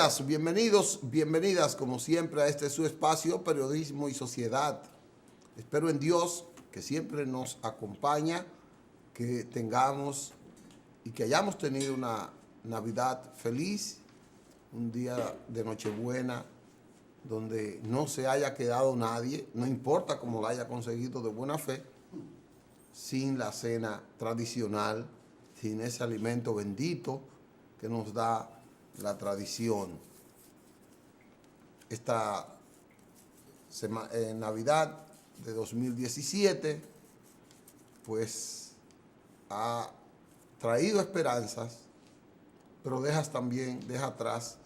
días, bienvenidos, bienvenidas como siempre a este su espacio, Periodismo y Sociedad. Espero en Dios que siempre nos acompaña, que tengamos y que hayamos tenido una Navidad feliz, un día de Nochebuena donde no se haya quedado nadie, no importa cómo la haya conseguido de buena fe, sin la cena tradicional, sin ese alimento bendito que nos da la tradición. Esta Navidad de 2017 pues ha traído esperanzas, pero deja atrás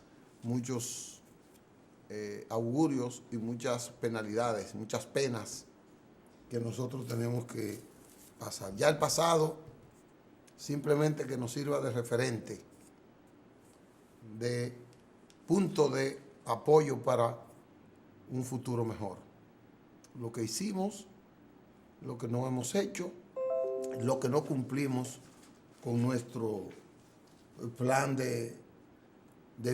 muchos augurios y muchas penalidades, muchas penas que nosotros tenemos que pasar. Ya el pasado simplemente que nos sirva de referente, de punto de apoyo para un futuro mejor. Lo que hicimos, lo que no hemos hecho, lo que no cumplimos con nuestro plan de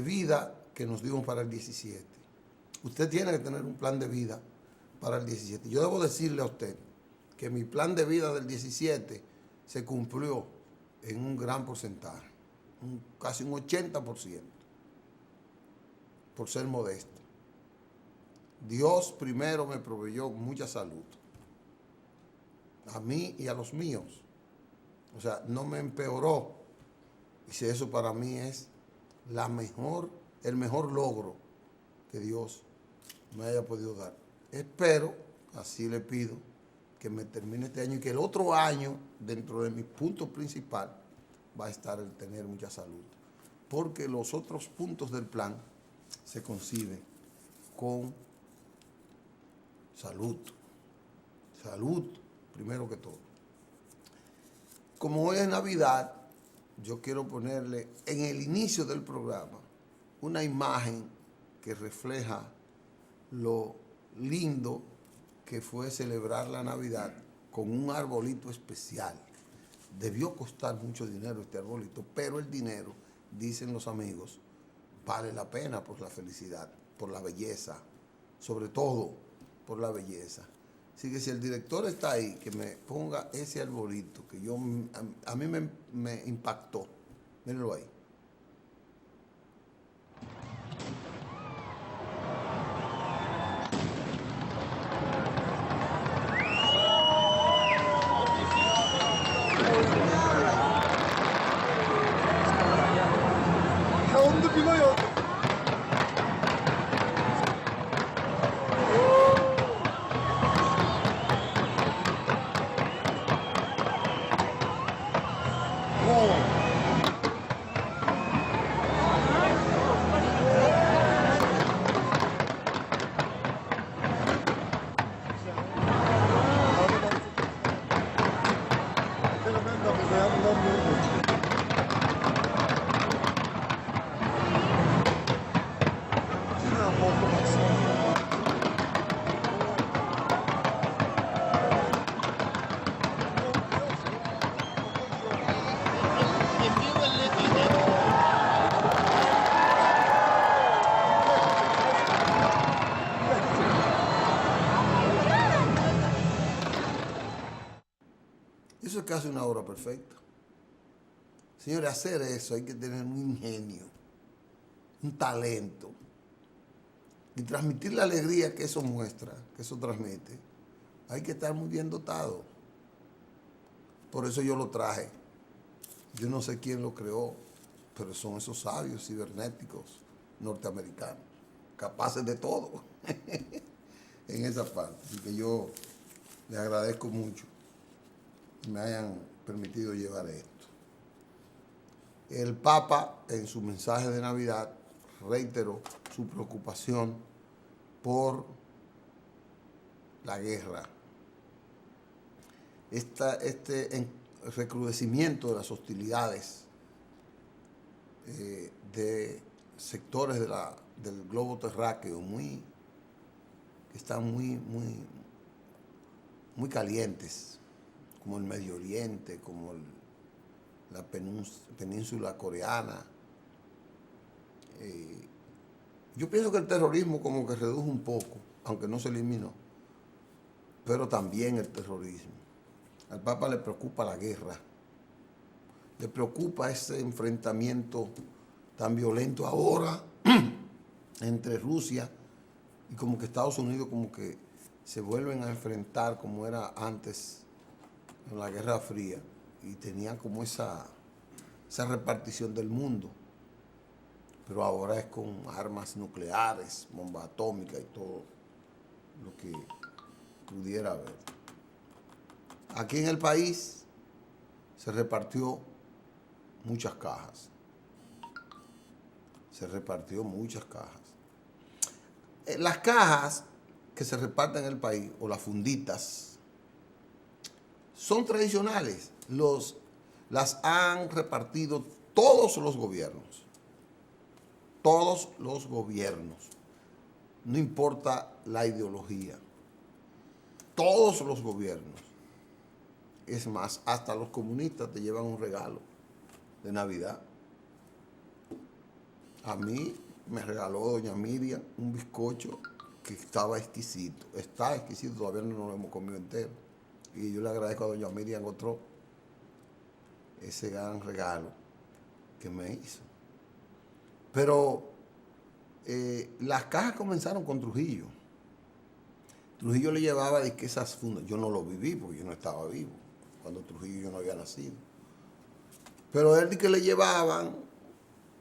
vida que nos dimos para el 17. Usted tiene que tener un plan de vida para el 17. Yo debo decirle a usted que mi plan de vida del 17 se cumplió en un gran porcentaje, casi un 80%, por ser modesto. Dios primero me proveyó mucha salud, a mí y a los míos. O sea, no me empeoró. Y si eso para mí es el mejor logro que Dios me haya podido dar. Espero, así le pido, que me termine este año y que el otro año, dentro de mi punto principal, va a estar el tener mucha salud. Porque los otros puntos del plan se conciben con salud. Salud, primero que todo. Como hoy es Navidad, yo quiero ponerle en el inicio del programa una imagen que refleja lo lindo que fue celebrar la Navidad con un arbolito especial. Debió costar mucho dinero este arbolito, pero el dinero, dicen los amigos, vale la pena por la felicidad, por la belleza, sobre todo por la belleza. Así que si el director está ahí, que me ponga ese arbolito que a mí me impactó. Mírenlo ahí. Eso es casi una obra perfecta. Señores, hacer eso hay que tener un ingenio, un talento y transmitir la alegría que eso muestra, que eso transmite. Hay que estar muy bien dotado. Por eso yo lo traje. Yo no sé quién lo creó, pero son esos sabios cibernéticos norteamericanos, capaces de todo en esa parte. Así que yo les agradezco mucho que me hayan permitido llevar esto. El Papa, en su mensaje de Navidad, reiteró su preocupación por la guerra. Este recrudecimiento de las hostilidades de sectores del globo terráqueo que están muy calientes, como el Medio Oriente, como la península coreana, Yo pienso que el terrorismo como que redujo un poco, aunque no se eliminó, pero también el terrorismo. Al Papa le preocupa la guerra, le preocupa ese enfrentamiento tan violento ahora entre Rusia y como que Estados Unidos como que se vuelven a enfrentar como era antes en la Guerra Fría y tenían como esa repartición del mundo. Pero ahora es con armas nucleares, bomba atómica y todo lo que pudiera haber. Aquí en el país se repartió muchas cajas. Se repartió muchas cajas. Las cajas que se reparten en el país, o las funditas, son tradicionales. Las han repartido todos los gobiernos. Todos los gobiernos. No importa la ideología. Todos los gobiernos. Es más, hasta los comunistas te llevan un regalo de Navidad. A mí me regaló doña Miriam un bizcocho que estaba exquisito. Está exquisito, todavía no lo hemos comido entero. Y yo le agradezco a doña Miriam otro ese gran regalo que me hizo. Pero las cajas comenzaron con Trujillo. Trujillo le llevaba de que esas fundas. Yo no lo viví porque yo no estaba vivo. Cuando Trujillo yo no había nacido. Pero él de que le llevaban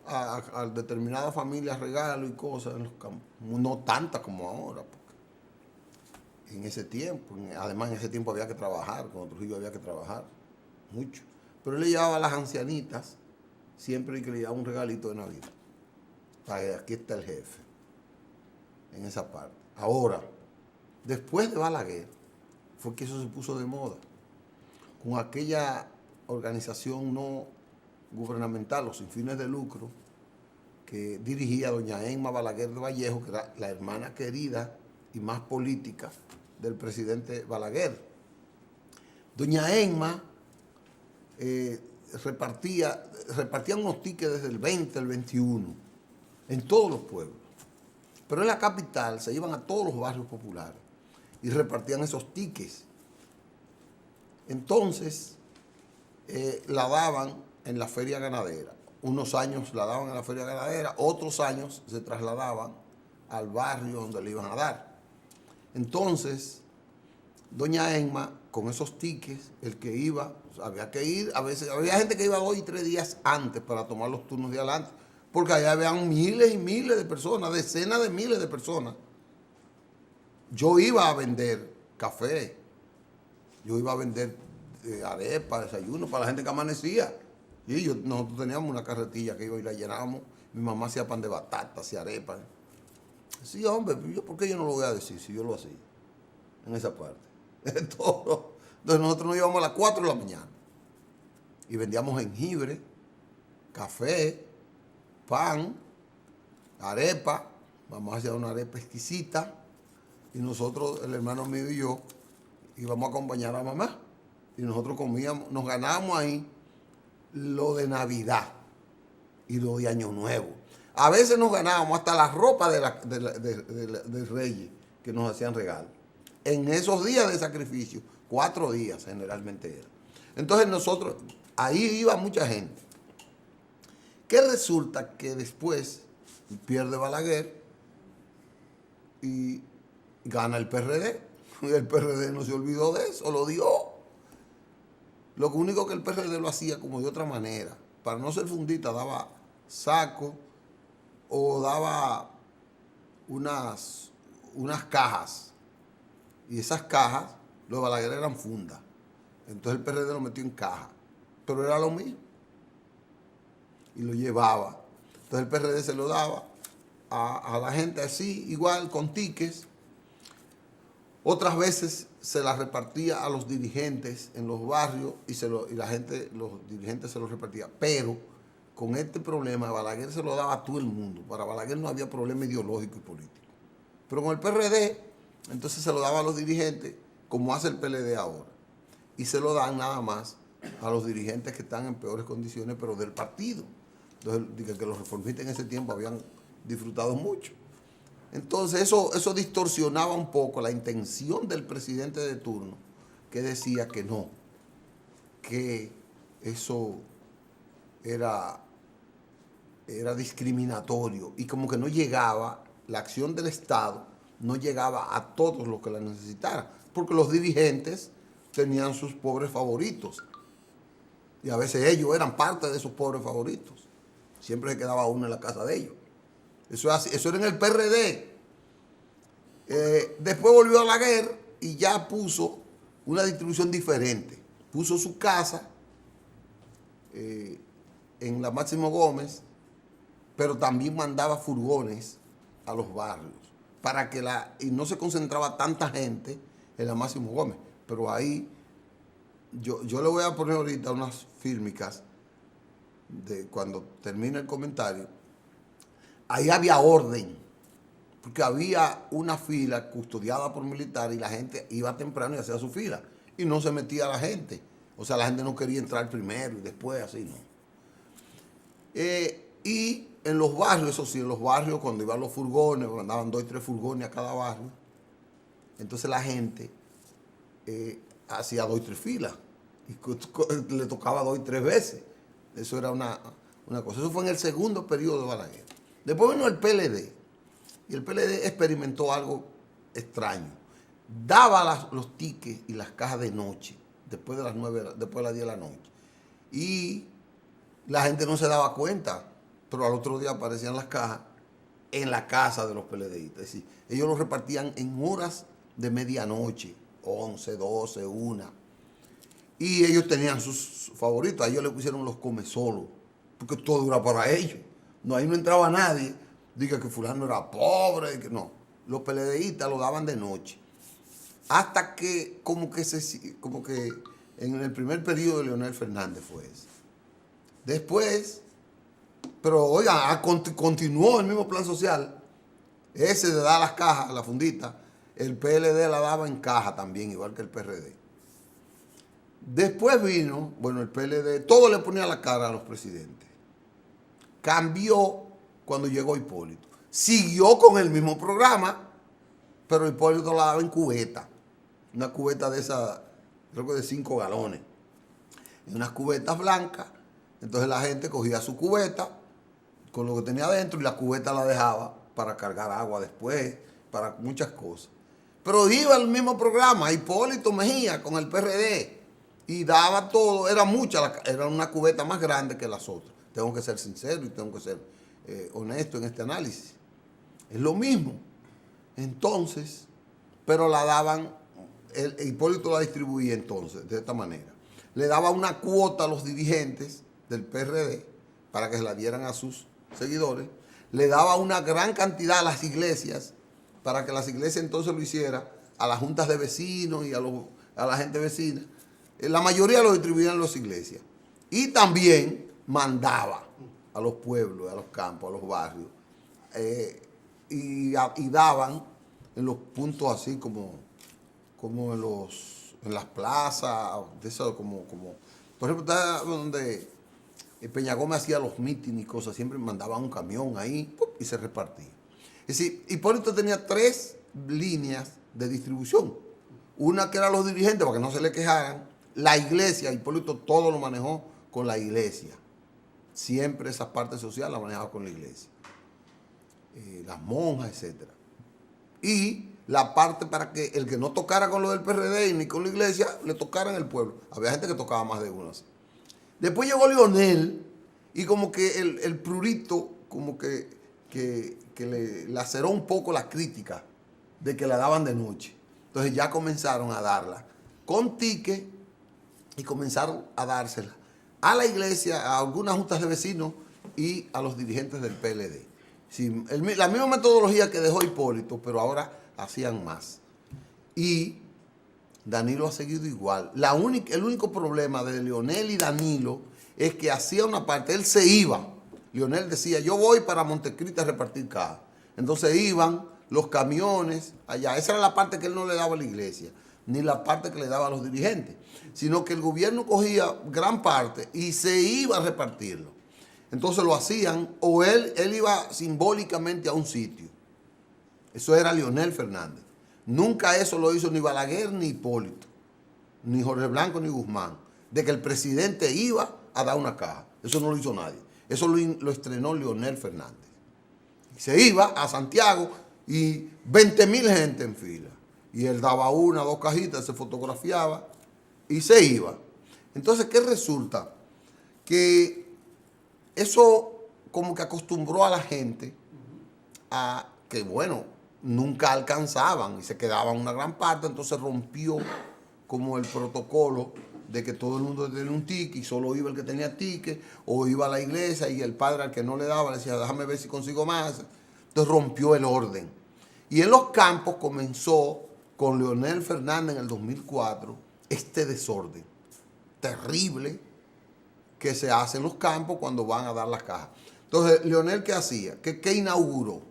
a determinadas familias regalos y cosas en los campos. No tantas como ahora. Porque en ese tiempo, además en ese tiempo había que trabajar. Cuando Trujillo había que trabajar mucho. Pero él le llevaba a las ancianitas siempre que le llevaba un regalito de Navidad. Aquí está el jefe, en esa parte. Ahora, después de Balaguer, fue que eso se puso de moda. Con aquella organización no gubernamental o sin fines de lucro que dirigía doña Emma Balaguer de Vallejo, que era la hermana querida y más política del presidente Balaguer. Doña Emma repartía unos tickets desde el 20 al 21 en todos los pueblos. Pero en la capital se iban a todos los barrios populares y repartían esos tickets. Entonces, la daban en la feria ganadera. Unos años la daban en la feria ganadera, otros años se trasladaban al barrio donde le iban a dar. Entonces, doña Emma, con esos tickets, el que iba, había que ir, a veces había gente que iba 2 y 3 días antes para tomar los turnos de adelante, porque allá habían miles y miles de personas, decenas de miles de personas. Yo iba a vender café, yo iba a vender arepa, desayuno para la gente que amanecía. Y nosotros teníamos una carretilla que iba y la llenábamos. Mi mamá hacía pan de batata, hacía arepa. Sí, hombre, ¿por qué yo no lo voy a decir si yo lo hacía en esa parte? Entonces nosotros nos íbamos a las 4 de la mañana y vendíamos jengibre, café, pan, arepa. Mamá hacía una arepa exquisita y nosotros, el hermano mío y yo, íbamos a acompañar a mamá. Y nosotros comíamos, nos ganábamos ahí lo de Navidad y lo de Año Nuevo. A veces nos ganábamos hasta la ropa de Reyes que nos hacían regalos. En esos días de sacrificio, 4 días generalmente era. Entonces nosotros, ahí iba mucha gente. Que resulta que después pierde Balaguer y gana el PRD. Y el PRD no se olvidó de eso, lo dio. Lo único que el PRD lo hacía como de otra manera. Para no ser fundita, daba saco o daba unas cajas. Y esas cajas, los de Balaguer eran fundas. Entonces el PRD lo metió en caja. Pero era lo mismo. Y lo llevaba. Entonces el PRD se lo daba a la gente así, igual, con tickets. Otras veces se la repartía a los dirigentes en los barrios y los dirigentes se los repartían. Pero con este problema, Balaguer se lo daba a todo el mundo. Para Balaguer no había problema ideológico y político. Pero con el PRD, entonces se lo daba a los dirigentes, como hace el PLD ahora. Y se lo dan nada más a los dirigentes que están en peores condiciones, pero del partido. Entonces, que los reformistas en ese tiempo habían disfrutado mucho. Entonces eso distorsionaba un poco la intención del presidente de turno, que decía que no, que eso era discriminatorio y como que no llegaba, la acción del Estado no llegaba a todos los que la necesitaran, porque los dirigentes tenían sus pobres favoritos y a veces ellos eran parte de esos pobres favoritos. Siempre se quedaba uno en la casa de ellos. Eso era en el PRD. Después volvió Balaguer y ya puso una distribución diferente. Puso su casa en la Máximo Gómez, pero también mandaba furgones a los barrios para que y no se concentraba tanta gente en la Máximo Gómez. Pero ahí yo le voy a poner ahorita unas fílmicas de cuando termine el comentario. Ahí había orden, porque había una fila custodiada por militares y la gente iba temprano y hacía su fila y no se metía la gente. O sea, la gente no quería entrar primero y después así, ¿no? Y en los barrios, eso sí, en los barrios cuando iban los furgones, mandaban 2 y 3 furgones a cada barrio, entonces la gente hacía 2 y 3 filas y le tocaba 2 y 3 veces. Eso era una cosa. Eso fue en el segundo periodo de Balaguer. Después vino el PLD y el PLD experimentó algo extraño. Daba los tickets y las cajas de noche, después de las 9, después de las 10 de la noche. Y la gente no se daba cuenta, pero al otro día aparecían las cajas en la casa de los PLDistas. Es decir, ellos los repartían en horas de medianoche, 11, 12, 1. Y ellos tenían sus favoritos. A ellos le pusieron los come solo, porque todo era para ellos. No, ahí no entraba nadie. Diga que fulano era pobre, que no. Los PLDistas lo daban de noche. Hasta que como que en el primer periodo de Leonel Fernández fue ese. Después, pero oiga, continuó el mismo plan social. Ese de dar las cajas, la fundita, el PLD la daba en caja también, igual que el PRD. Después vino, bueno, el PLD, todo le ponía la cara a los presidentes. Cambió cuando llegó Hipólito. Siguió con el mismo programa, pero Hipólito la daba en cubeta. Una cubeta de esa, creo que de 5 galones. En unas cubetas blancas. Entonces la gente cogía su cubeta con lo que tenía adentro y la cubeta la dejaba para cargar agua después, para muchas cosas. Pero iba el mismo programa, Hipólito Mejía con el PRD, y daba todo, era una cubeta más grande que las otras. Tengo que ser sincero y tengo que ser honesto en este análisis. Es lo mismo. Entonces, pero la daban, Hipólito la distribuía entonces de esta manera. Le daba una cuota a los dirigentes del PRD para que se la dieran a sus seguidores. Le daba una gran cantidad a las iglesias para que las iglesias entonces lo hicieran, a las juntas de vecinos y a la gente vecina. La mayoría lo distribuían en las iglesias. Y también mandaba a los pueblos, a los campos, a los barrios. Y daban en los puntos así como en las plazas, de eso, por ejemplo, está donde Peña Gómez hacía los mítines y cosas, siempre mandaban un camión ahí y se repartía. Es decir, Hipólito tenía 3 líneas de distribución. Una que era los dirigentes para que no se le quejaran. La iglesia, Hipólito todo lo manejó con la iglesia. Siempre esa parte social la manejaba con la iglesia. Las monjas, etc. Y la parte para que el que no tocara con lo del PRD ni con la iglesia, le tocara en el pueblo. Había gente que tocaba más de uno así. Después llegó Leonel y como que el prurito como que le laceró un poco la crítica de que la daban de noche. Entonces ya comenzaron a darla con ticket y comenzaron a dársela a la iglesia, a algunas juntas de vecinos y a los dirigentes del PLD. Sí, la misma metodología que dejó Hipólito, pero ahora hacían más. Y Danilo ha seguido igual. El único problema de Leonel y Danilo es que hacía una parte, él se iba. Leonel decía, yo voy para Montecristi a repartir cajas. Entonces iban los camiones allá. Esa era la parte que él no le daba a la iglesia, ni la parte que le daba a los dirigentes, sino que el gobierno cogía gran parte y se iba a repartirlo. Entonces lo hacían, o él iba simbólicamente a un sitio Eso era Leonel Fernández. Nunca eso lo hizo ni Balaguer ni Hipólito, ni Jorge Blanco ni Guzmán, de que el presidente iba a dar una caja. Eso no lo hizo nadie. Eso lo estrenó Leonel Fernández. Se iba a Santiago y 20,000 gente en fila. Y él daba una, dos cajitas, se fotografiaba y se iba. Entonces, ¿qué resulta? Que eso como que acostumbró a la gente a que, bueno, nunca alcanzaban y se quedaban una gran parte, entonces rompió como el protocolo de que todo el mundo tenía un ticket y solo iba el que tenía ticket, o iba a la iglesia y el padre al que no le daba le decía, déjame ver si consigo más. Entonces rompió el orden. Y en los campos comenzó con Leonel Fernández en el 2004 este desorden terrible que se hace en los campos cuando van a dar las cajas. Entonces, Leonel, ¿qué hacía? ¿Qué inauguró?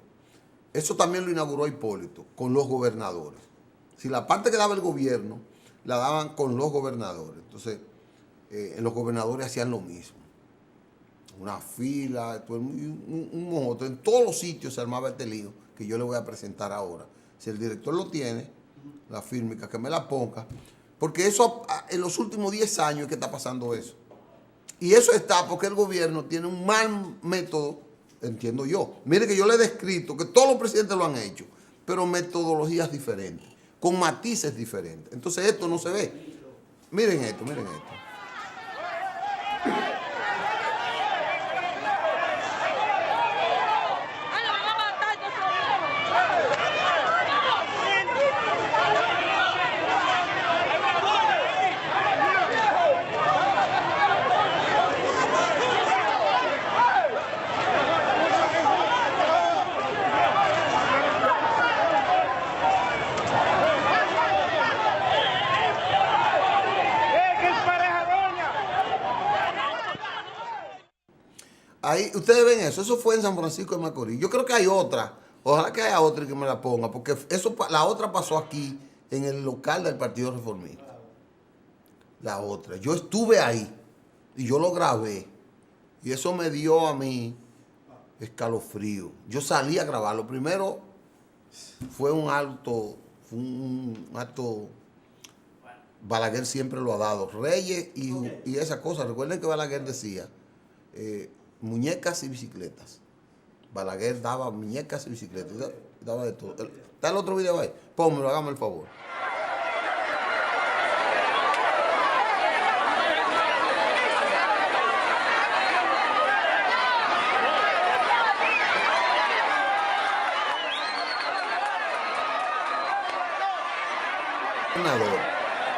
Eso también lo inauguró Hipólito, con los gobernadores. Si la parte que daba el gobierno, la daban con los gobernadores. Entonces, los gobernadores hacían lo mismo. Una fila, un mojoto. En todos los sitios se armaba este lío que yo le voy a presentar ahora. Si el director lo tiene, la fírmica, que me la ponga. Porque eso, en los últimos 10 años es que está pasando eso. Y eso está porque el gobierno tiene un mal método, entiendo yo. Mire que yo le he descrito que todos los presidentes lo han hecho, pero metodologías diferentes, con matices diferentes. Entonces esto no se ve. Miren esto, miren esto. Ahí, ustedes ven eso fue en San Francisco de Macorís. Yo creo que hay otra, ojalá que haya otra y que me la ponga, porque eso, la otra pasó aquí, en el local del Partido Reformista. La otra. Yo estuve ahí y yo lo grabé. Y eso me dio a mí escalofrío. Yo salí a grabarlo. Primero fue un acto, Balaguer siempre lo ha dado. Reyes y esas cosas. Recuerden que Balaguer decía, muñecas y bicicletas. Balaguer daba muñecas y bicicletas. Daba de todo. ¿Está el otro video ahí? Pónmelo, hágame el favor.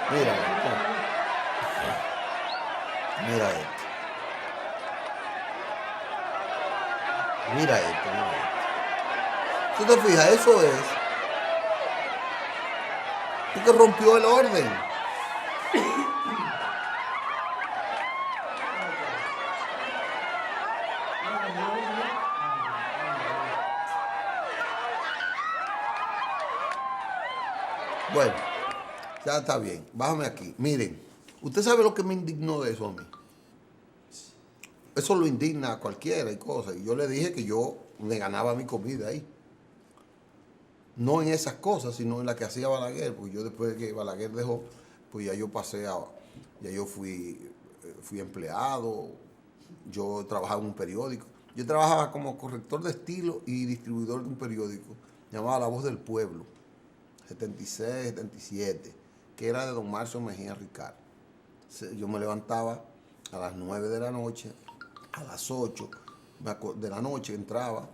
Mira esto. Mira esto. Mira esto, mira esto. ¿Tú te fijas? Eso es porque rompió el orden. Bueno, ya está bien. Bájame aquí. Miren, ¿usted sabe lo que me indignó de eso a mí? Eso lo indigna a cualquiera y cosas. Y yo le dije que yo me ganaba mi comida ahí. No en esas cosas, sino en las que hacía Balaguer. Porque yo después de que Balaguer dejó, pues ya yo pasé a... Ya yo fui empleado. Yo trabajaba en un periódico. Yo trabajaba como corrector de estilo y distribuidor de un periódico. Llamaba La Voz del Pueblo. 76, 77. Que era de don Marcio Mejía Ricard. Yo me levantaba a las 9 de la noche. A las 8 de la noche entraba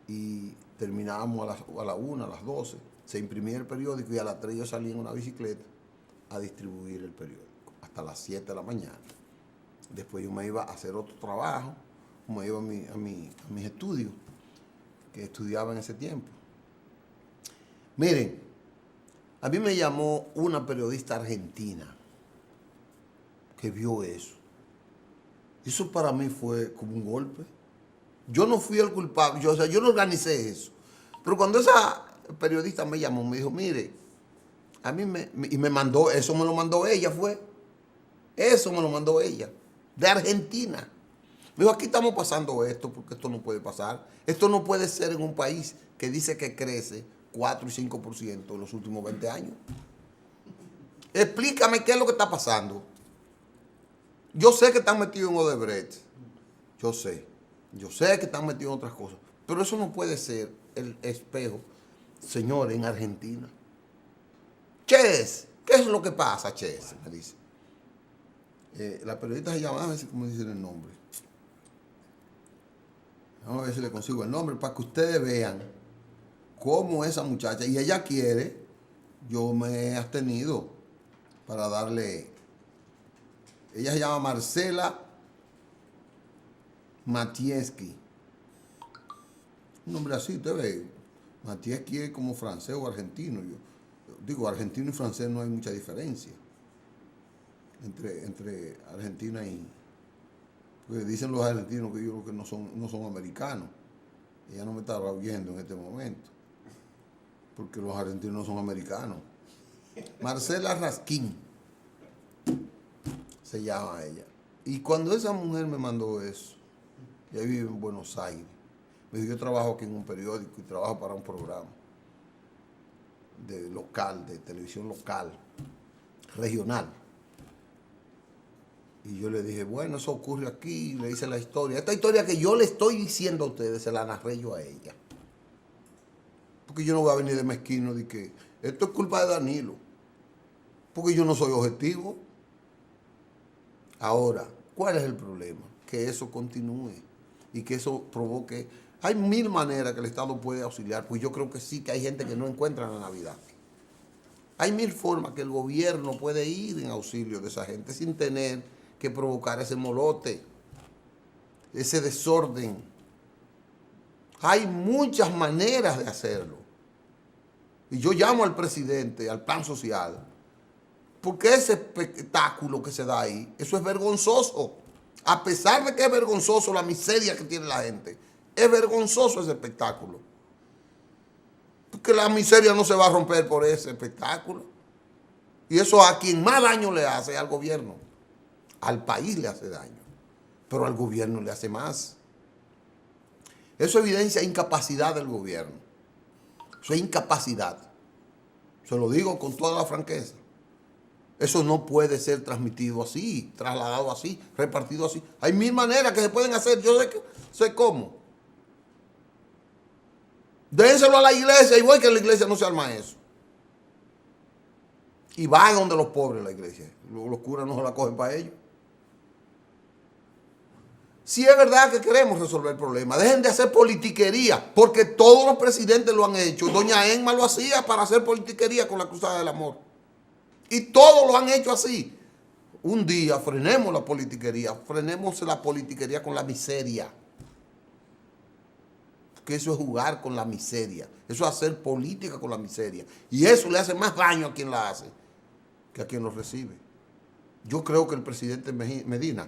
y terminábamos a las 1, a las 12. Se imprimía el periódico y a las 3 yo salía en una bicicleta a distribuir el periódico hasta las 7 de la mañana. Después yo me iba a hacer otro trabajo, me iba a mis estudios, que estudiaba en ese tiempo. Miren, a mí me llamó una periodista argentina que vio eso. Eso para mí fue como un golpe. Yo no fui el culpable, yo no organicé eso. Pero cuando esa periodista me llamó, me dijo, mire, a mí y me mandó, eso me lo mandó ella, eso me lo mandó ella, de Argentina. Me dijo, aquí estamos pasando esto, porque esto no puede pasar. Esto no puede ser en un país que dice que crece 4 y 5% en los últimos 20 años. Explícame qué es lo que está pasando. Yo sé que están metidos en Odebrecht. Yo sé que están metidos en otras cosas. Pero eso no puede ser el espejo, señores, en Argentina. Ches, ¿qué es lo que pasa, Ches? Me dice. La periodista se llama, a ver si cómo dicen el nombre. Vamos a ver si le consigo el nombre para que ustedes vean cómo esa muchacha, y ella quiere, yo me he abstenido para darle. Ella se llama Marcela Matieski. Un nombre así, usted ve. Matieski es como francés o argentino. Yo digo, argentino y francés no hay mucha diferencia entre Argentina y... Porque dicen los argentinos que yo creo que no son americanos. Ella no me está oyendo en este momento. Porque los argentinos no son americanos. Marcela Raskin se llama ella. Y cuando esa mujer me mandó eso, ella vive en Buenos Aires, me dijo, yo trabajo aquí en un periódico y trabajo para un programa de local, de televisión local, regional. Y yo le dije, bueno, eso ocurre aquí, le hice la historia. Esta historia que yo le estoy diciendo a ustedes, se la narré yo a ella. Porque yo no voy a venir de mezquino de que esto es culpa de Danilo. Porque yo no soy objetivo. Ahora, ¿cuál es el problema? Que eso continúe y que eso provoque... Hay 1000 maneras que el Estado puede auxiliar, pues yo creo que sí, que hay gente que no encuentra la Navidad. Hay 1000 formas que el gobierno puede ir en auxilio de esa gente sin tener que provocar ese molote, ese desorden. Hay muchas maneras de hacerlo. Y yo llamo al presidente, al plan social, porque ese espectáculo que se da ahí, eso es vergonzoso. A pesar de que es vergonzoso la miseria que tiene la gente, es vergonzoso ese espectáculo. Porque la miseria no se va a romper por ese espectáculo. Y eso a quien más daño le hace es al gobierno. Al país le hace daño, pero al gobierno le hace más. Eso evidencia incapacidad del gobierno. Eso es incapacidad. Se lo digo con toda la franqueza. Eso no puede ser transmitido así, trasladado así, repartido así. Hay 1000 maneras que se pueden hacer. Yo sé cómo. Dénselo a la iglesia, igual que en la iglesia no se arma eso. Y van donde los pobres la iglesia. Los curas no se la cogen para ellos. Si es verdad que queremos resolver el problema, dejen de hacer politiquería, porque todos los presidentes lo han hecho. Doña Emma lo hacía para hacer politiquería con la Cruzada del Amor. Y todos lo han hecho así. Un día frenemos la politiquería con la miseria. Porque eso es jugar con la miseria. Eso es hacer política con la miseria. Y eso le hace más daño a quien la hace que a quien lo recibe. Yo creo que el presidente Medina,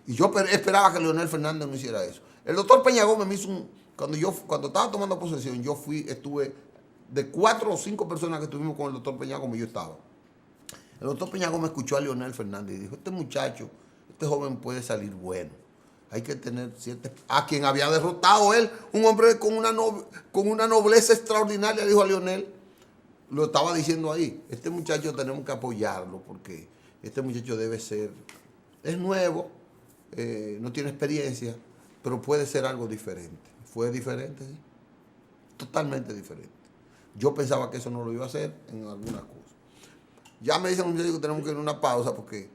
y yo esperaba que Leonel Fernández no hiciera eso. El doctor Peña Gómez me hizo cuando estaba tomando posesión, estuve de 4 o 5 personas que estuvimos con el doctor Peña Gómez, yo estaba. El doctor Peña Gómez escuchó a Leonel Fernández y dijo, este muchacho, este joven puede salir bueno. Hay que tener a quien había derrotado él, un hombre con una nobleza extraordinaria, dijo a Leonel. Lo estaba diciendo ahí. Este muchacho tenemos que apoyarlo porque este muchacho debe ser, es nuevo, no tiene experiencia, pero puede ser algo diferente. Fue diferente, sí. Totalmente diferente. Yo pensaba que eso no lo iba a hacer en algunas cosas. Ya me dicen que tenemos que ir a una pausa porque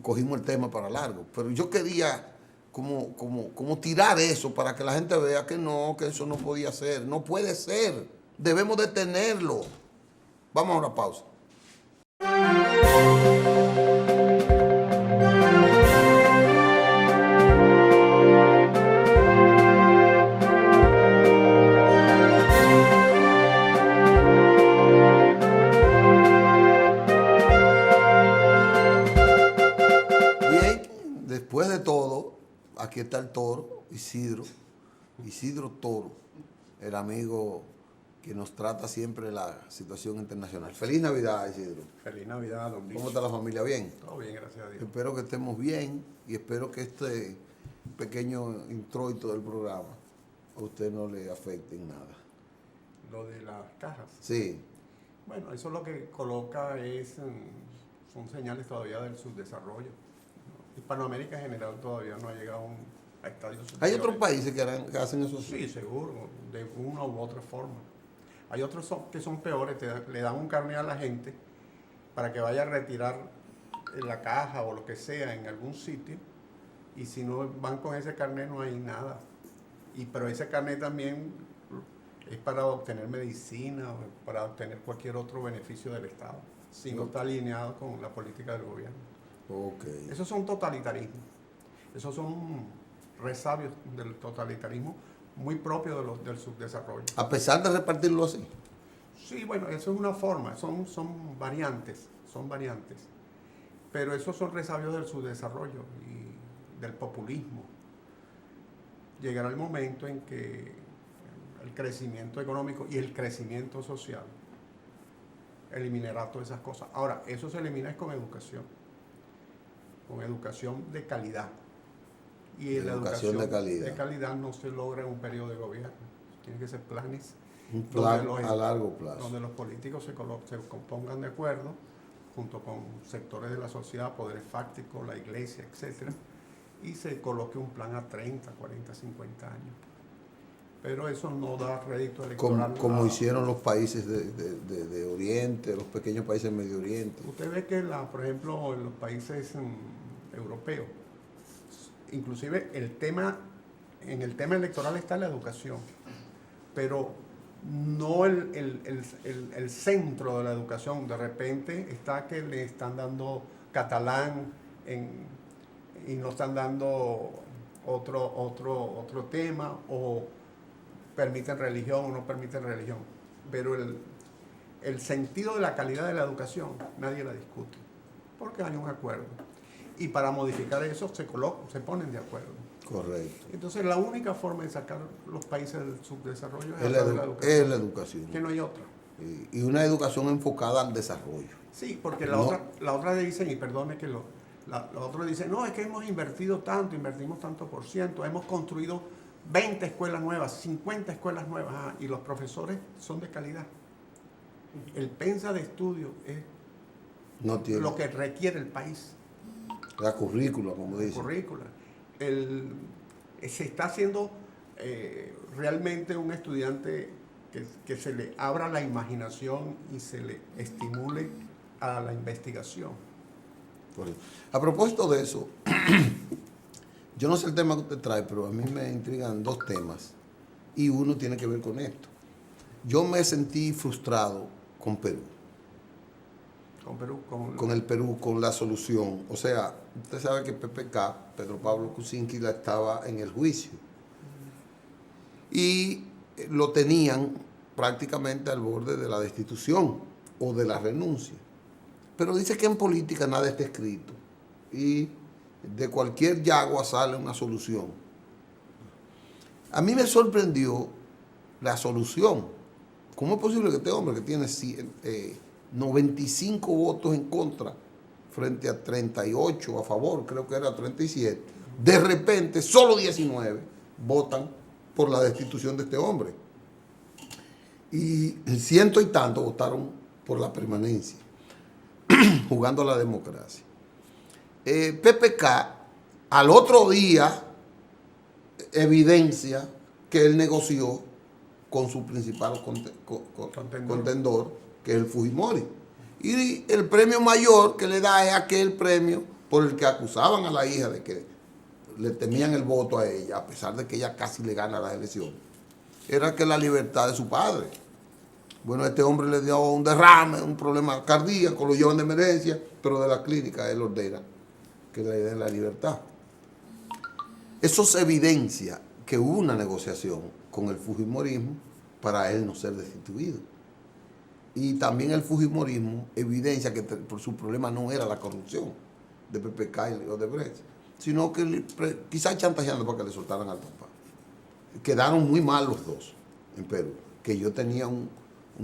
cogimos el tema para largo. Pero yo quería como tirar eso para que la gente vea que no, que eso no podía ser. No puede ser. Debemos detenerlo. Vamos a una pausa. Después de todo, aquí está el toro, Isidro Toro, el amigo que nos trata siempre la situación internacional. Feliz Navidad, Isidro. Feliz Navidad, don Luis. ¿Cómo está la familia? ¿Bien? Todo bien, gracias a Dios. Espero que estemos bien y espero que este pequeño introito del programa a usted no le afecte en nada. lo de las cajas. Sí. Bueno, eso lo que coloca son señales todavía del subdesarrollo. Hispanoamérica en general todavía no ha llegado a estadios ¿Hay superiores. otros países que hacen eso? Sí, seguro, de una u otra forma. Hay otros que son peores, le dan un carnet a la gente para que vaya a retirar la caja o lo que sea en algún sitio, y si no van con ese carnet no hay nada. Pero ese carnet también es para obtener medicina o para obtener cualquier otro beneficio del Estado, si no está alineado con la política del gobierno. Okay. Esos son totalitarismos, esos son resabios del totalitarismo muy propios del subdesarrollo. A pesar de repartirlo así. Sí, bueno, eso es una forma, son variantes, pero esos son resabios del subdesarrollo y del populismo. Llegará el momento en que el crecimiento económico y el crecimiento social eliminará todas esas cosas. Ahora, eso se elimina es con educación de calidad. Y la educación de calidad no se logra en un periodo de gobierno. Tienen que ser planes. Un plan a largo plazo. Donde los políticos se pongan de acuerdo, junto con sectores de la sociedad, poderes fácticos, la iglesia, etc. Y se coloque un plan a 30, 40, 50 años. Pero eso no da rédito electoral. Como hicieron los países de Oriente, los pequeños países de Medio Oriente. Usted ve que, por ejemplo, en los países europeos, inclusive en el tema electoral está la educación, pero no el centro de la educación. De repente está que le están dando catalán y no están dando otro tema, o permiten religión o no permiten religión. Pero el sentido de la calidad de la educación nadie la discute, porque hay un acuerdo. Y para modificar eso se ponen de acuerdo. Correcto. Entonces la única forma de sacar los países del subdesarrollo es la educación. Que no hay otra. Y una educación enfocada al desarrollo. Sí, porque la otra dicen, y perdone que la otra dice, no, es que hemos invertido tanto, invertimos tanto por ciento, hemos construido 20 escuelas nuevas, 50 escuelas nuevas, y los profesores son de calidad. El pensa de estudio es lo que requiere el país. La currícula, como dicen. Currícula. Se está haciendo realmente un estudiante que se le abra la imaginación y se le estimule a la investigación. A propósito de eso, yo no sé el tema que usted trae, pero a mí me intrigan dos temas y uno tiene que ver con esto. Yo me sentí frustrado con Perú. Con el Perú, con la solución. O sea, usted sabe que PPK, Pedro Pablo Kuczynski, estaba en el juicio. Y lo tenían prácticamente al borde de la destitución o de la renuncia. Pero dice que en política nada está escrito. Y de cualquier yagua sale una solución. A mí me sorprendió la solución. ¿Cómo es posible que este hombre que tiene 95 votos en contra frente a 38 a favor, creo que era 37, de repente solo 19 votan por la destitución de este hombre? Y ciento y tanto votaron por la permanencia, jugando a la democracia. PPK al otro día evidencia que él negoció con su principal contendor, que es el Fujimori. Y el premio mayor que le da es aquel premio por el que acusaban a la hija de que le temían el voto a ella, a pesar de que ella casi le gana las elecciones. Era que la libertad de su padre. Bueno, este hombre le dio un derrame, un problema cardíaco, lo llevan de emergencia, pero de la clínica él ordena que le den la libertad. Eso se evidencia que hubo una negociación con el fujimorismo para él no ser destituido. Y también el fujimorismo evidencia que por su problema no era la corrupción de PPK y Odebrecht, sino que quizás chantajeando para que le soltaran al papá. Quedaron muy mal los dos en Perú, que yo tenía un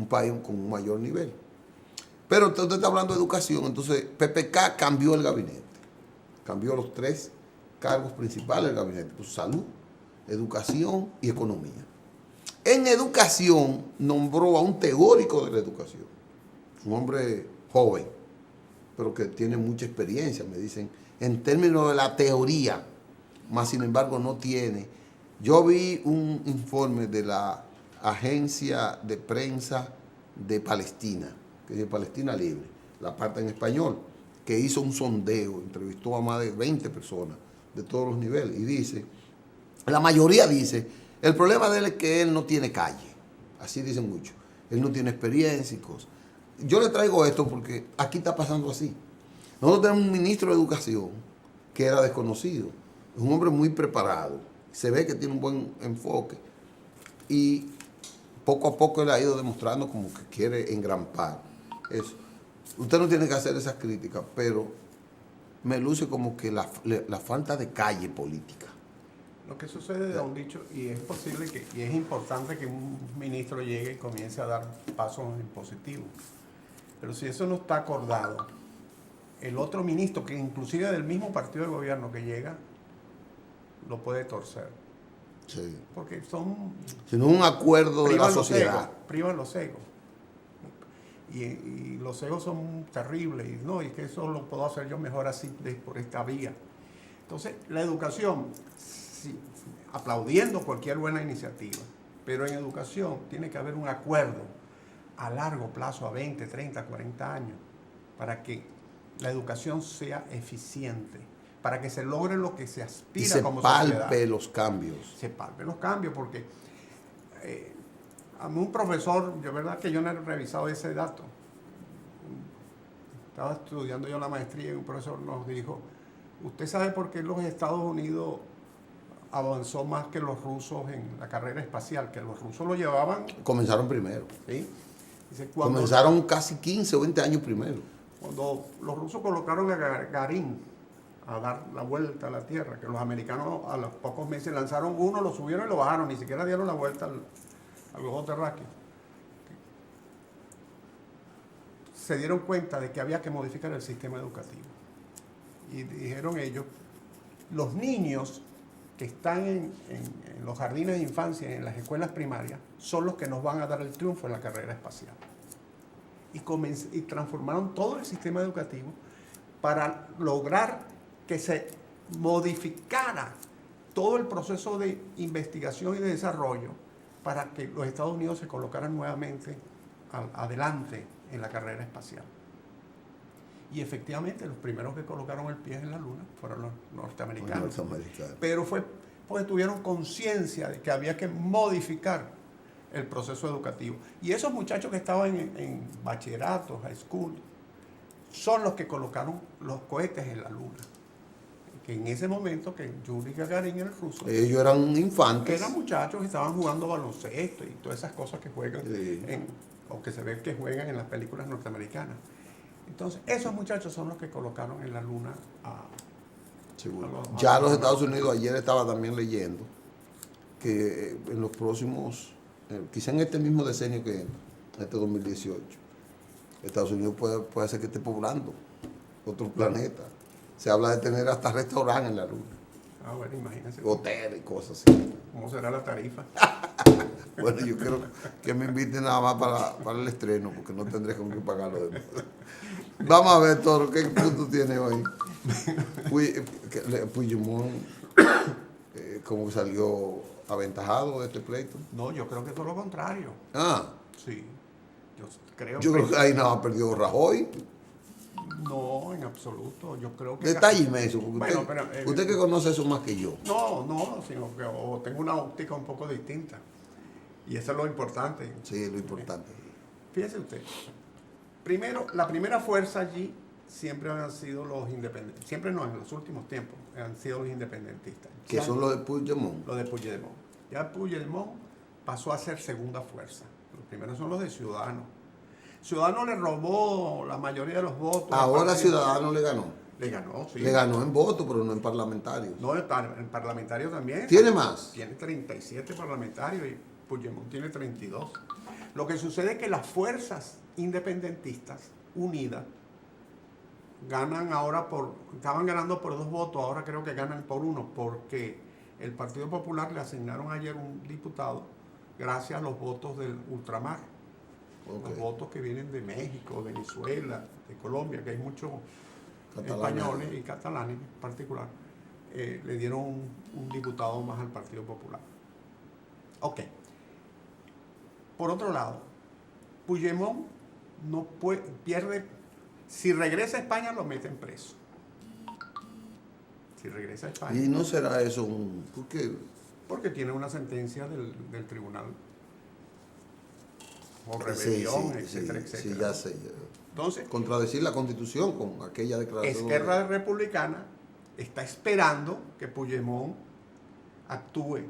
país con un mayor nivel. Pero usted está hablando de educación, entonces PPK cambió el gabinete, cambió los 3 cargos principales del gabinete, pues salud, educación y economía. En en educación nombró a un teórico de la educación, un hombre joven, pero que tiene mucha experiencia, me dicen, en términos de la teoría, más sin embargo no tiene. Yo vi un informe de la agencia de prensa de Palestina, que es Palestina Libre, la parte en español, que hizo un sondeo, entrevistó a más de 20 personas de todos los niveles, y dice, la mayoría dice, el problema de él es que él no tiene calle, así dicen muchos, él no tiene experiencia y cosas. Yo le traigo esto porque aquí está pasando así. Nosotros tenemos un ministro de Educación que era desconocido, es un hombre muy preparado, se ve que tiene un buen enfoque y poco a poco él ha ido demostrando como que quiere engrampar eso. Usted no tiene que hacer esas críticas, pero me luce como que la falta de calle política. Lo que sucede de un dicho, y es posible que, y es importante que un ministro llegue y comience a dar pasos en positivo, pero si eso no está acordado, el otro ministro, que inclusive del mismo partido de gobierno que llega, lo puede torcer. Sí. Porque son... Sino un acuerdo de la sociedad. Privan los egos. Y los egos son terribles. Y no, y que eso lo puedo hacer yo mejor así, por esta vía. Entonces, la educación, sí, aplaudiendo cualquier buena iniciativa, pero en educación tiene que haber un acuerdo a largo plazo, a 20, 30, 40 años, para que la educación sea eficiente, para que se logre lo que se aspira como sociedad. Y se palpe los cambios. Se palpe los cambios, porque a mí un profesor, yo verdad que yo no he revisado ese dato. Estaba estudiando yo la maestría y un profesor nos dijo, ¿usted sabe por qué los Estados Unidos avanzó más que los rusos en la carrera espacial? Que los rusos lo llevaban... Comenzaron primero. ¿Sí? Dice, comenzaron casi 15 o 20 años primero. Cuando los rusos colocaron a Gagarin a dar la vuelta a la Tierra, que los americanos a los pocos meses lanzaron uno, lo subieron y lo bajaron, ni siquiera dieron la vuelta al globo terráqueo. Se dieron cuenta de que había que modificar el sistema educativo. Y dijeron ellos, los niños que están en los jardines de infancia, en las escuelas primarias, son los que nos van a dar el triunfo en la carrera espacial. Y transformaron todo el sistema educativo para lograr que se modificara todo el proceso de investigación y de desarrollo para que los Estados Unidos se colocaran nuevamente adelante en la carrera espacial. Y efectivamente los primeros que colocaron el pie en la luna fueron los norteamericanos. Pero fue porque tuvieron conciencia de que había que modificar el proceso educativo. Y esos muchachos que estaban en bachillerato, high school, son los que colocaron los cohetes en la luna. Que en ese momento, que Yuri Gagarin era el ruso, ellos eran infantes. Eran muchachos que estaban jugando baloncesto y todas esas cosas que juegan, sí, o que se ve que juegan en las películas norteamericanas. Entonces, esos muchachos son los que colocaron en la luna a ya los Estados Unidos, ayer estaba también leyendo que en los próximos, quizá en este mismo decenio que este 2018, Estados Unidos puede ser que esté poblando otro planeta. Se habla de tener hasta restaurantes en la luna. Ah, bueno, imagínense. Hoteles y cosas así. ¿Cómo será la tarifa? Bueno, yo quiero que me inviten nada más para el estreno, porque no tendré con qué pagar lo demás. Vamos a ver, Toro, ¿qué punto tiene hoy? Puigdemont, ¿cómo salió aventajado de este pleito? No, yo creo que todo lo contrario. Ah. Sí. Yo creo que ahí nada perdió Rajoy. No, en absoluto. Yo creo que... Detálleme eso, porque bueno, usted que conoce eso más que yo. No, sino que tengo una óptica un poco distinta. Y eso es lo importante. Sí, es lo importante. Fíjese usted. Primero, la primera fuerza allí siempre han sido los independentistas. Siempre no, en los últimos tiempos han sido los independentistas. ¿Qué son los de Puigdemont? Los de Puigdemont. Ya Puigdemont pasó a ser segunda fuerza. Los primeros son los de Ciudadanos. Ciudadanos le robó la mayoría de los votos. Ahora Ciudadanos le ganó. Le ganó, sí. Le ganó en voto, pero no en parlamentarios. No, en parlamentarios también. ¿Tiene más? Tiene 37 parlamentarios y Puigdemont tiene 32. Lo que sucede es que las fuerzas independentistas unidas ganan ahora estaban ganando por 2 votos, ahora creo que ganan por 1, porque el Partido Popular le asignaron ayer un diputado gracias a los votos del ultramar, Ok. los votos que vienen de México, Venezuela, de Colombia, que hay muchos Catalanes. españoles y catalanes en particular, le dieron un diputado más al Partido Popular. Ok. Por otro lado, Puigdemont no pierde, si regresa a España lo meten preso. Si regresa a España. Y no será eso ¿por qué? Porque tiene una sentencia del tribunal por Sí, rebelión, sí, etcétera, sí, etcétera. sí, ya sé. Entonces, Contradecir la Constitución con aquella declaración. Esquerra Republicana está esperando que Puigdemont actúe,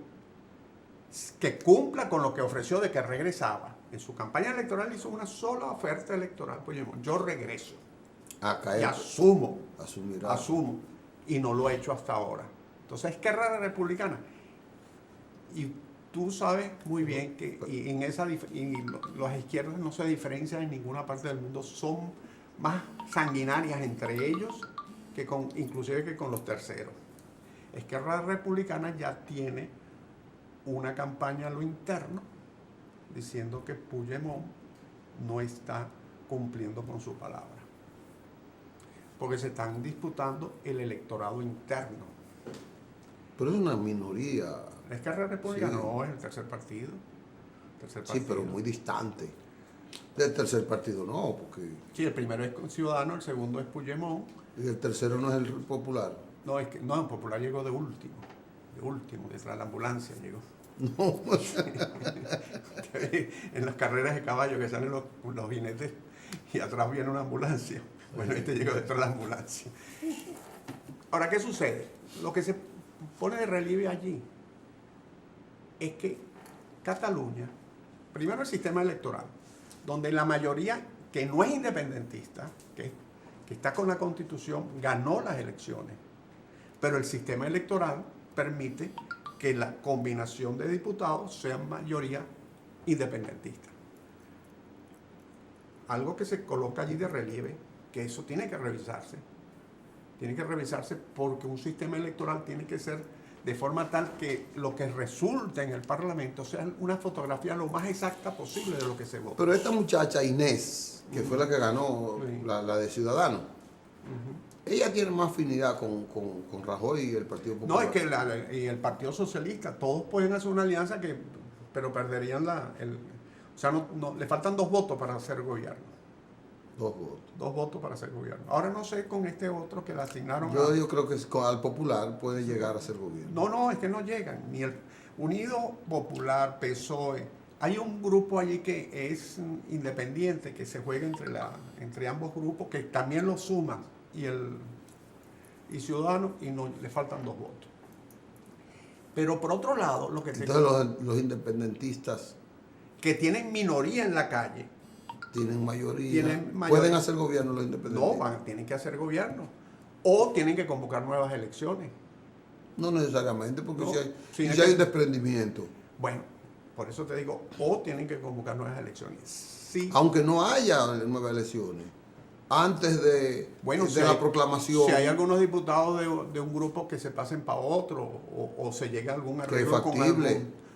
que cumpla con lo que ofreció de que regresaba. En su campaña electoral hizo una sola oferta electoral, Puigdemont: yo regreso A y caer. asumo, y no lo ha hecho hasta ahora. Entonces, Esquerra Republicana, y tú sabes muy bien que las izquierdas no se diferencian en ninguna parte del mundo, son más sanguinarias entre ellos que inclusive que con los terceros. Esquerra Republicana ya tiene una campaña a lo interno diciendo que Puigdemont no está cumpliendo con su palabra, porque se están disputando el electorado interno. Pero es una minoría. La Esquerra Republicana Sí. no es el tercer partido. Sí, pero muy distante. Del tercer partido no, porque Sí, el primero es Ciudadanos, el segundo es Puigdemont. el tercero no es el popular. No, es que no, el Popular llegó de último, detrás de la ambulancia llegó. No, En las carreras de caballo que salen los jinetes y atrás viene una ambulancia. Bueno, este llegó detrás de la ambulancia. Ahora, ¿qué sucede? Lo que se pone de relieve allí es que Cataluña, primero el sistema electoral, donde la mayoría que no es independentista, que está con la Constitución, ganó las elecciones, pero el sistema electoral permite que la combinación de diputados sea mayoría independentista. Algo que se coloca allí de relieve, que eso tiene que revisarse porque un sistema electoral tiene que ser de forma tal que lo que resulte en el Parlamento sea una fotografía lo más exacta posible de lo que se vota. pero esta muchacha Inés, que fue la que ganó, Sí. la de Ciudadanos, ella tiene más afinidad con Rajoy y el Partido No, Popular. es que y el Partido Socialista, todos pueden hacer una alianza pero perderían o sea, no, le faltan 2 votos para hacer gobierno. 2 votos. 2 votos para hacer gobierno. Ahora no sé con este otro que le asignaron Yo creo que al Popular puede llegar a ser gobierno. No, es que no llegan. Ni el Unido Popular, PSOE. Hay un grupo allí que es independiente, que se juega entre ambos grupos, que también lo suman, y Ciudadanos, y no, le faltan 2 votos. Pero por otro lado, lo que Entonces los independentistas que tienen minoría en la calle, tienen mayoría. Tienen mayoría. ¿Pueden hacer gobierno los independentistas? no, tienen que hacer gobierno. O tienen que convocar nuevas elecciones. No necesariamente, porque No, si sí, hay un desprendimiento. Bueno, por eso te digo, o tienen que convocar nuevas elecciones. Sí. Aunque no haya nuevas elecciones, antes de la proclamación. Si hay algunos diputados de un grupo que se pasen para otro, o se llega a algún arreglo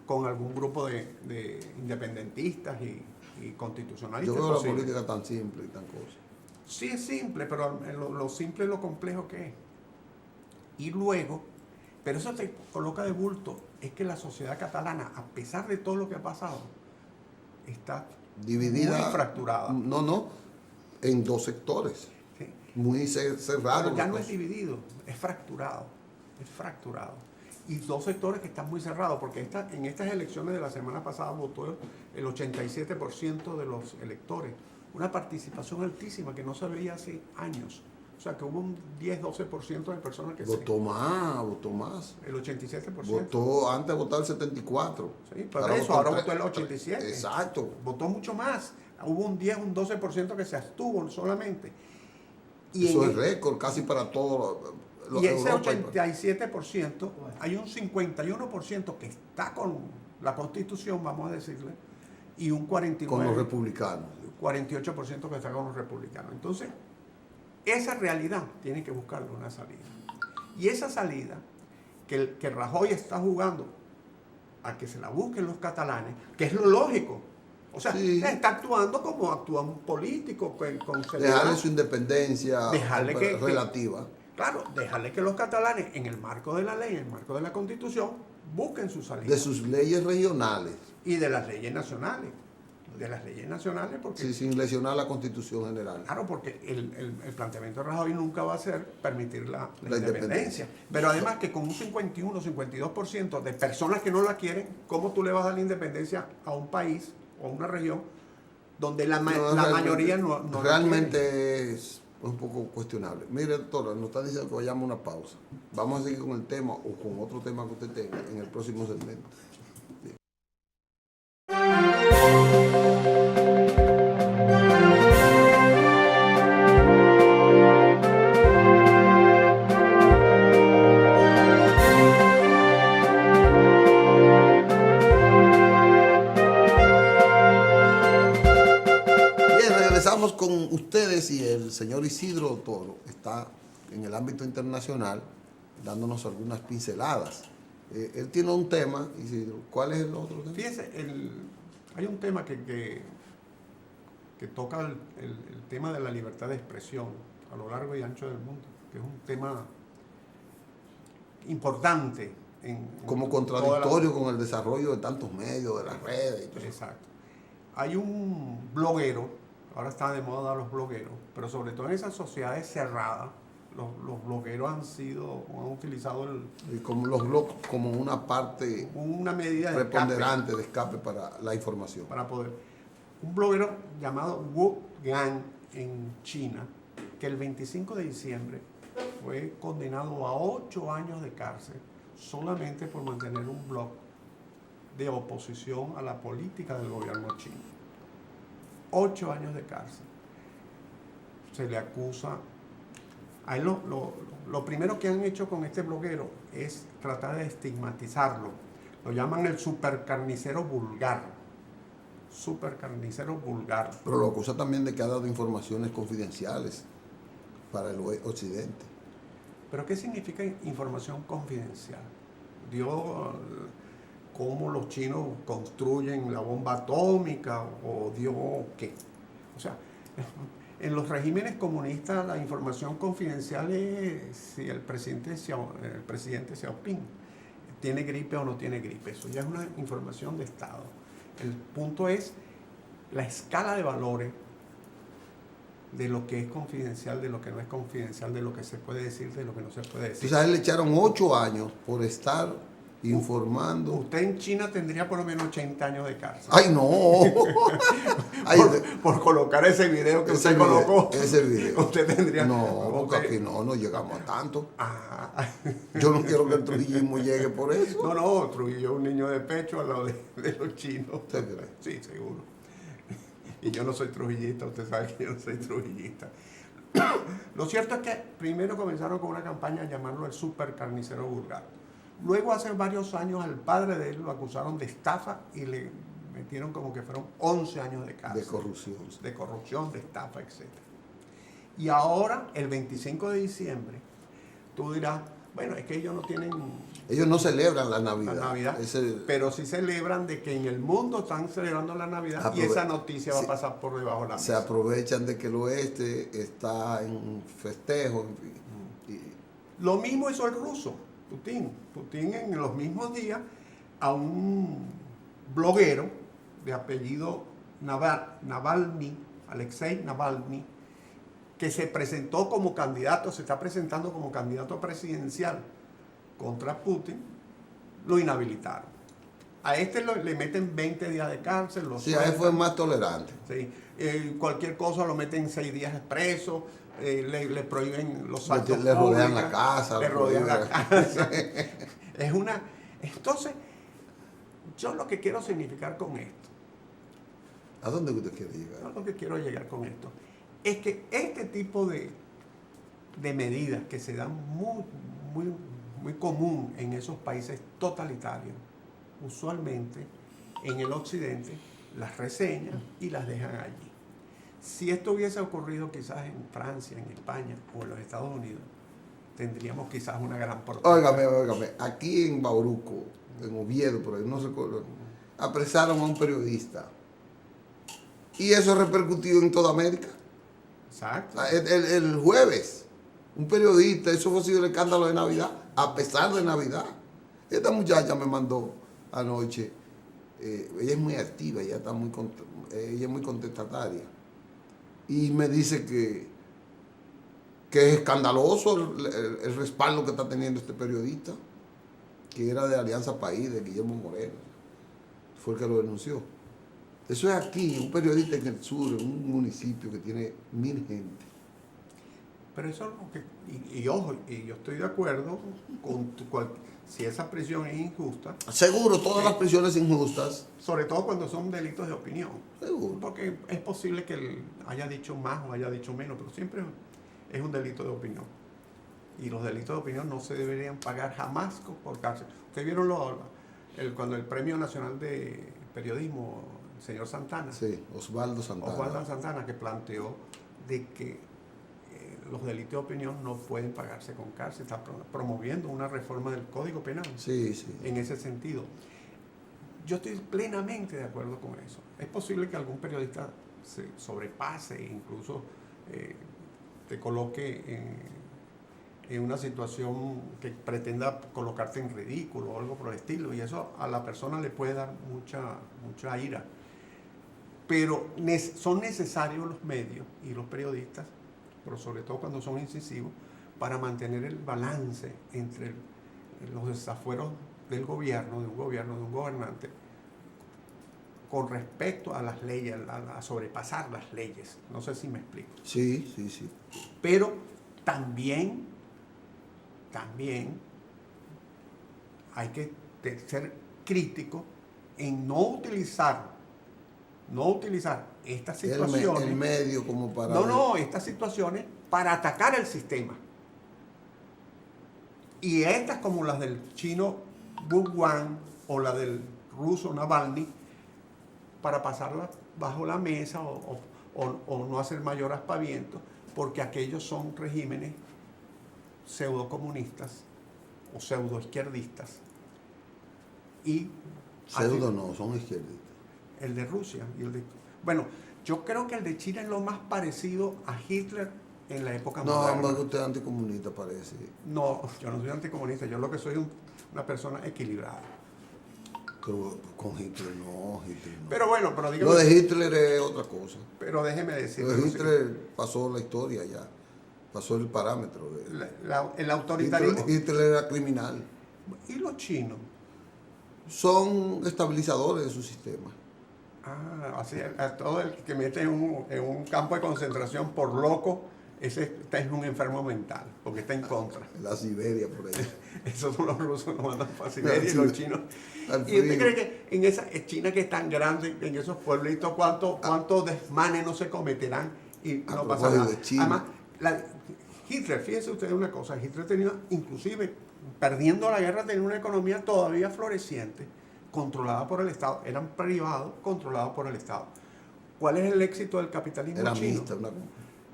con algún grupo de independentistas y constitucionalistas. Yo veo la política tan simple y tan cosa. Sí, es simple, pero lo simple es lo complejo que es. Y luego, pero eso te coloca de bulto, es que la sociedad catalana, a pesar de todo lo que ha pasado, está Dividida. muy fracturada. No, en 2 sectores. Sí. Muy cerrados. Pero ya no es dividido, es fracturado. Y 2 sectores que están muy cerrados, porque en estas elecciones de la semana pasada votó el 87% de los electores. Una participación altísima que no se veía hace años. O sea, que hubo un 10-12% de personas que votó más. El 87%. Votó, antes votaba el 74%. Sí, pero ahora votó el 87%. Exacto. Votó mucho más. Hubo un 12% que se abstuvo solamente. Eso es récord casi para todos los Y ese Europa. 87%, hay un 51% que está con la Constitución, vamos a decirle, y un 49%. Con los republicanos. 48% que está con los republicanos. Entonces, esa realidad tiene que buscarle una salida. Y esa salida que Rajoy está jugando a que se la busquen los catalanes, que es lo lógico. O sea, Sí. está actuando como actúa un político con seriedad. Dejarle su independencia relativa. Claro, dejarle que los catalanes, en el marco de la ley, en el marco de la Constitución, busquen su salida. De sus leyes regionales. Y de las leyes nacionales. De las leyes nacionales, porque... Sí, sin lesionar la Constitución General. Claro, porque el planteamiento de Rajoy nunca va a ser permitir la independencia. Pero además que con un 51, 52% de personas que no la quieren, ¿cómo tú le vas a dar la independencia a un país o a una región donde la mayoría no realmente es un poco cuestionable? Mire, doctora, nos está diciendo que vayamos a una pausa. Vamos a seguir con el tema o con otro tema que usted tenga en el próximo segmento. Regresamos con ustedes y el señor Isidro Toro está en el ámbito internacional dándonos algunas pinceladas. Él tiene un tema, Isidro. ¿Cuál es el otro tema? Fíjese, hay un tema que toca el tema de la libertad de expresión a lo largo y ancho del mundo, que es un tema importante. Como contradictorio con el desarrollo de tantos medios, de las redes. Y todo. Exacto. Hay un bloguero, ahora está de moda los blogueros, pero sobre todo en esas sociedades cerradas, los blogueros han utilizado y como los blogs como una parte una medida de preponderante de escape para la información. Para poder. Un bloguero llamado Wu Gan en China, que el 25 de diciembre fue condenado a 8 años de cárcel solamente por mantener un blog de oposición a la política del gobierno chino. 8 años de cárcel. Se le acusa. A él lo primero que han hecho con este bloguero es tratar de estigmatizarlo. Lo llaman el supercarnicero vulgar. Supercarnicero vulgar. Pero lo acusa también de que ha dado informaciones confidenciales para el occidente. ¿Pero qué significa información confidencial? Dio cómo los chinos construyen la bomba atómica o dio qué. O sea, en los regímenes comunistas la información confidencial es si el presidente Xiaoping tiene gripe o no tiene gripe. Eso ya es una información de Estado. El punto es la escala de valores de lo que es confidencial, de lo que no es confidencial, de lo que se puede decir, de lo que no se puede decir. Entonces a él le echaron 8 años por estar informando. Usted en China tendría por lo menos 80 años de cárcel. ¡Ay, no! por colocar ese video que usted colocó. Ese video. Usted tendría... No, porque aquí no llegamos a tanto. Ah. Yo no quiero que el trujillismo llegue por eso. No, Trujillo es un niño de pecho al lado de los chinos. ¿Usted cree? Sí, seguro. Y yo no soy trujillista, usted sabe que yo no soy trujillista. Lo cierto es que primero comenzaron con una campaña a llamarlo el supercarnicero vulgar. Luego, hace varios años, al padre de él lo acusaron de estafa y le metieron como que fueron 11 años de cárcel. De corrupción. De corrupción, de estafa, etc. Y ahora, el 25 de diciembre, tú dirás, bueno, es que ellos no tienen... Ellos no celebran la Navidad. Pero sí celebran de que en el mundo están celebrando la Navidad y esa noticia va a pasar por debajo de la mesa. Se aprovechan de que el oeste está en festejo. Lo mismo hizo el ruso, Putin. Putin en los mismos días a un bloguero de apellido Navalny, Alexei Navalny, que se presentó como candidato, se está presentando como candidato presidencial contra Putin, lo inhabilitaron. A este le meten 20 días de cárcel. Sí, a él fue más tolerante. Sí, cualquier cosa lo meten 6 días preso, le prohíben los actos le rodean la casa. Le rodean la casa. Entonces, yo lo que quiero significar con esto. ¿A dónde usted quiere llegar? Yo lo que quiero llegar con esto es que este tipo de medidas que se dan muy común en esos países totalitarios, usualmente en el occidente las reseñan y las dejan allí. Si esto hubiese ocurrido quizás en Francia, en España o en los Estados Unidos, tendríamos quizás una gran protesta. Óigame, aquí en Bauruco en Oviedo, por ahí, no recuerdo, apresaron a un periodista. Y eso repercutió en toda América. Exacto. El jueves, un periodista, eso fue sido el escándalo de Navidad, a pesar de Navidad. Esta muchacha me mandó anoche, ella es muy activa, ella es muy contestataria, y me dice que es escandaloso el respaldo que está teniendo este periodista, que era de Alianza País, de Guillermo Moreno, fue el que lo denunció. Eso es aquí, un periodista en el sur, en un municipio que tiene 1000 gente. Pero eso es lo que, y ojo, y yo estoy de acuerdo con si esa prisión es injusta. Seguro, todas las prisiones injustas. Sobre todo cuando son delitos de opinión. Seguro. Porque es posible que él haya dicho más o haya dicho menos, pero siempre es un delito de opinión. Y los delitos de opinión no se deberían pagar jamás por cárcel. Ustedes vieron cuando el Premio Nacional de Periodismo, el señor Santana. Sí, Osvaldo Santana. Que planteó de que los delitos de opinión no pueden pagarse con cárcel. Está promoviendo una reforma del Código Penal. Sí, sí. En ese sentido. Yo estoy plenamente de acuerdo con eso. Es posible que algún periodista se sobrepase e incluso te coloque en una situación que pretenda colocarte en ridículo o algo por el estilo, y eso a la persona le puede dar mucha ira. Pero son necesarios los medios y los periodistas, pero sobre todo cuando son incisivos, para mantener el balance entre los desafueros del gobierno, de un gobernante, con respecto a las leyes, a sobrepasar las leyes. No sé si me explico. Sí, sí, sí. Pero también hay que ser crítico en no utilizar estas situaciones. El medio como para... estas situaciones para atacar el sistema. Y estas como las del chino Bugwan o la del ruso Navalny, para pasarlas bajo la mesa o no hacer mayor aspaviento, porque aquellos son regímenes pseudocomunistas o pseudoizquierdistas. Son izquierdistas. El de Rusia y el de... Bueno, yo creo que el de China es lo más parecido a Hitler en la época moderna. No, usted es anticomunista, parece. No, yo no soy anticomunista, yo lo que soy es una persona equilibrada. Pero con Hitler no. Pero bueno, dígame. Lo de Hitler es otra cosa. Pero déjeme decir. Lo de Hitler pasó la historia ya. Pasó el parámetro. El autoritarismo. Hitler era criminal. ¿Y los chinos? Son estabilizadores de su sistema. Así a todo el que mete en un campo de concentración por loco, ese está en un enfermo mental, porque está en contra. La Siberia, por ahí. Esos son los rusos, nos mandan para Siberia y los chinos. ¿Y usted cree que en esa China, que es tan grande, en esos pueblitos, cuántos desmanes no se cometerán y no pasa nada? Además, Hitler, fíjense ustedes una cosa, Hitler tenía, inclusive, perdiendo la guerra, tenía una economía todavía floreciente, controlada por el Estado. Eran privados, controlados por el Estado. ¿Cuál es el éxito del capitalismo chino?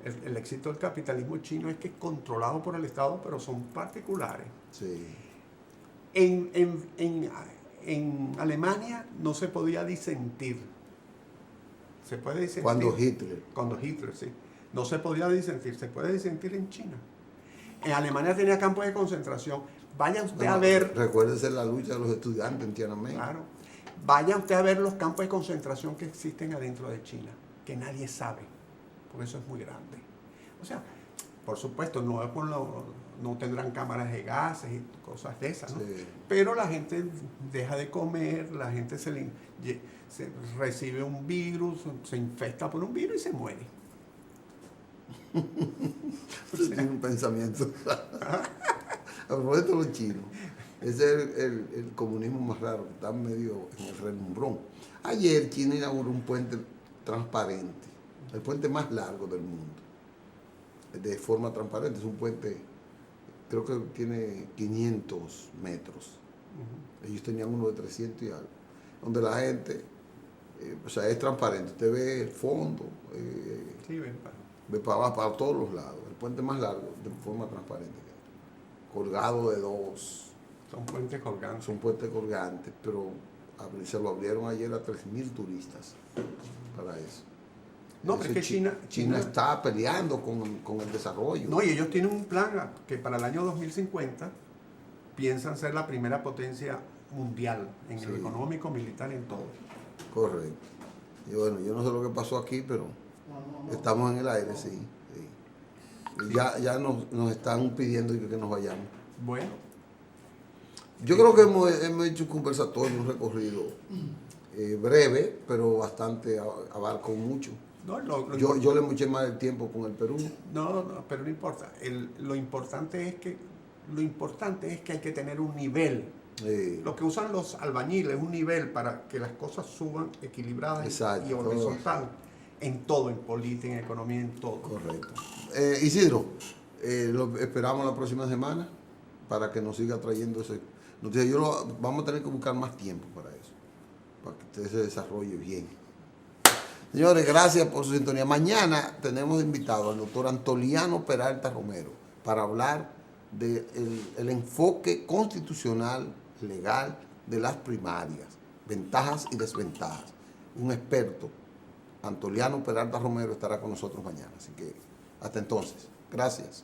El éxito del capitalismo chino es que es controlado por el Estado, pero son particulares. Sí. En Alemania no se podía disentir. Se puede disentir. Cuando Hitler, sí. No se podía disentir. Se puede disentir en China. En Alemania tenía campos de concentración. Vaya usted a ver... Recuérdese la lucha de los estudiantes en Tiananmen. Claro. Vaya usted a ver los campos de concentración que existen adentro de China, que nadie sabe, porque eso es muy grande. O sea, por supuesto, no tendrán cámaras de gases y cosas de esas, ¿no? Sí. Pero la gente deja de comer, la gente se recibe un virus, se infecta por un virus y se muere. Tiene un pensamiento. A propósito de los chinos, ese es el comunismo más raro, que está medio en el relumbrón. Ayer China inauguró un puente transparente, el puente más largo del mundo, de forma transparente. Es un puente, creo que tiene 500 metros. Ellos tenían uno de 300 y algo, donde la gente, es transparente. Usted ve el fondo, ve para todos los lados. El puente más largo, de forma transparente, colgado de dos Son puentes colgantes. Son puentes colgantes, pero se lo abrieron ayer a 3.000 turistas para eso. No, pero es que China está peleando con el desarrollo. No, y ellos tienen un plan que para el año 2050 piensan ser la primera potencia mundial en el económico, militar, en todo. Correcto. Y bueno, yo no sé lo que pasó aquí, pero estamos en el aire, sí. Y ya nos están pidiendo que nos vayamos. Bueno. Yo creo que hemos hecho un conversatorio, un recorrido breve, pero bastante, abarcó mucho. No, yo le eché más el tiempo con el Perú. No, pero no importa. Lo importante es que hay que tener un nivel. Lo que usan los albañiles es un nivel para que las cosas suban equilibradas. Exacto, y horizontal. En todo, en política, en economía, en todo. Correcto. Isidro, lo esperamos la próxima semana para que nos siga trayendo ese. Vamos a tener que buscar más tiempo para eso, para que usted se desarrolle bien. Señores, gracias por su sintonía. Mañana tenemos invitado al doctor Antoliano Peralta Romero para hablar del enfoque constitucional, legal de las primarias, ventajas y desventajas. Un experto, Antoliano Peralta Romero, estará con nosotros mañana. Así que hasta entonces, gracias.